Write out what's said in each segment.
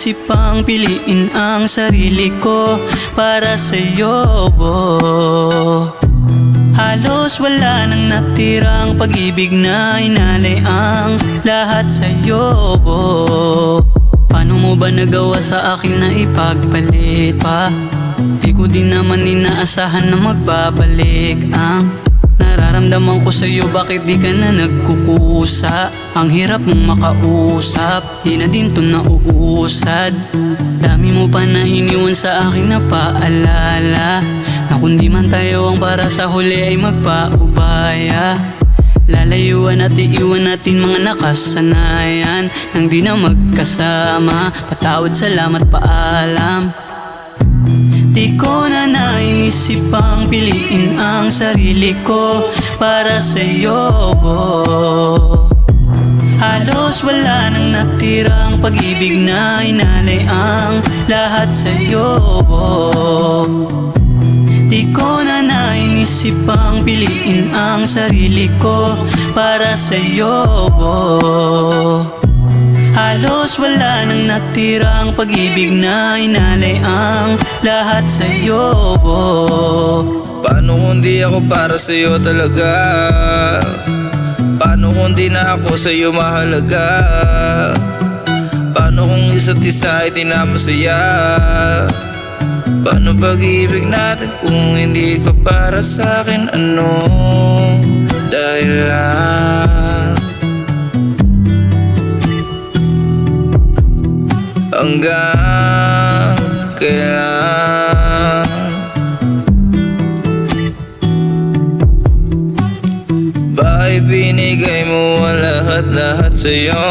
inisip pang piliin ang sarili ko para sa'yo, Halos wala nang natirang pag-ibig na inalay ang lahat sa'yo, Paano mo ba nagawa sa akin na ipagpalit pa? Di ko din naman inaasahan na magbabalik ang nararamdaman ko sa'yo. Bakit di ka na nagkukusa? Ang hirap mong makausap, di na din to nauusad. Dami mo pa na iniwan sa akin na paalala, na kung di man tayo ang para sa huli ay magpaubaya. Lalayuan at iiwan natin mga nakasanayan, nang di na magkasama. Patawad, salamat, paalam. Di ko na nainisip pang piliin ang sarili ko para sa'yo, Halos wala nang natirang pag-ibig na inalay ang lahat sa'yo, Di ko na nainisip pang piliin ang sarili ko para sa'yo, Halos wala nang natirang pag-ibig na inalay ang lahat sa'yo, Paano kung di ako para sa'yo talaga? Paano kung di na ako sa'yo mahalaga? Paano kung isa't isa ay di na masaya? Paano pag-ibig natin kung hindi ka para sa'kin? Ano dahilan? Hanggang kailan ba ibinigay mo ang lahat-lahat sa'yo?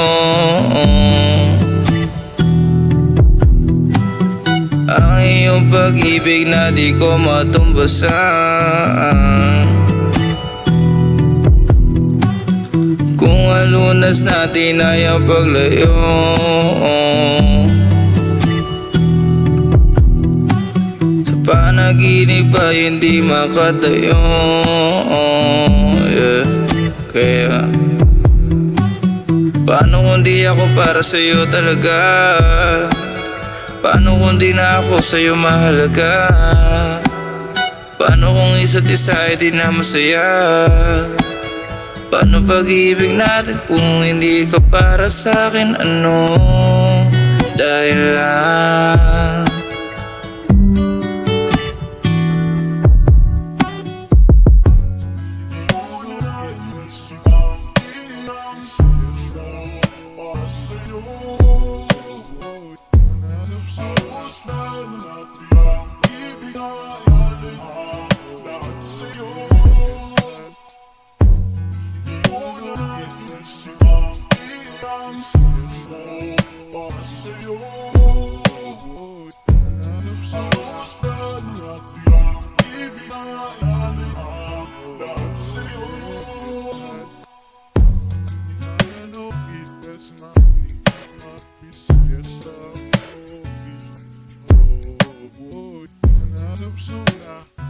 Ang iyong pag-ibig na di ko matumbasan. Kung ang lunas natin ay ang paglayo, sa panaginip ay hindi makatayo, Kaya paano kung di ako para sa'yo talaga? Paano kung di na ako sa'yo mahalaga? Paano kung isa't isa ay di na masaya? Paano pag-ibig natin kung hindi ka para sa'kin? Ano dahilan? Absurda.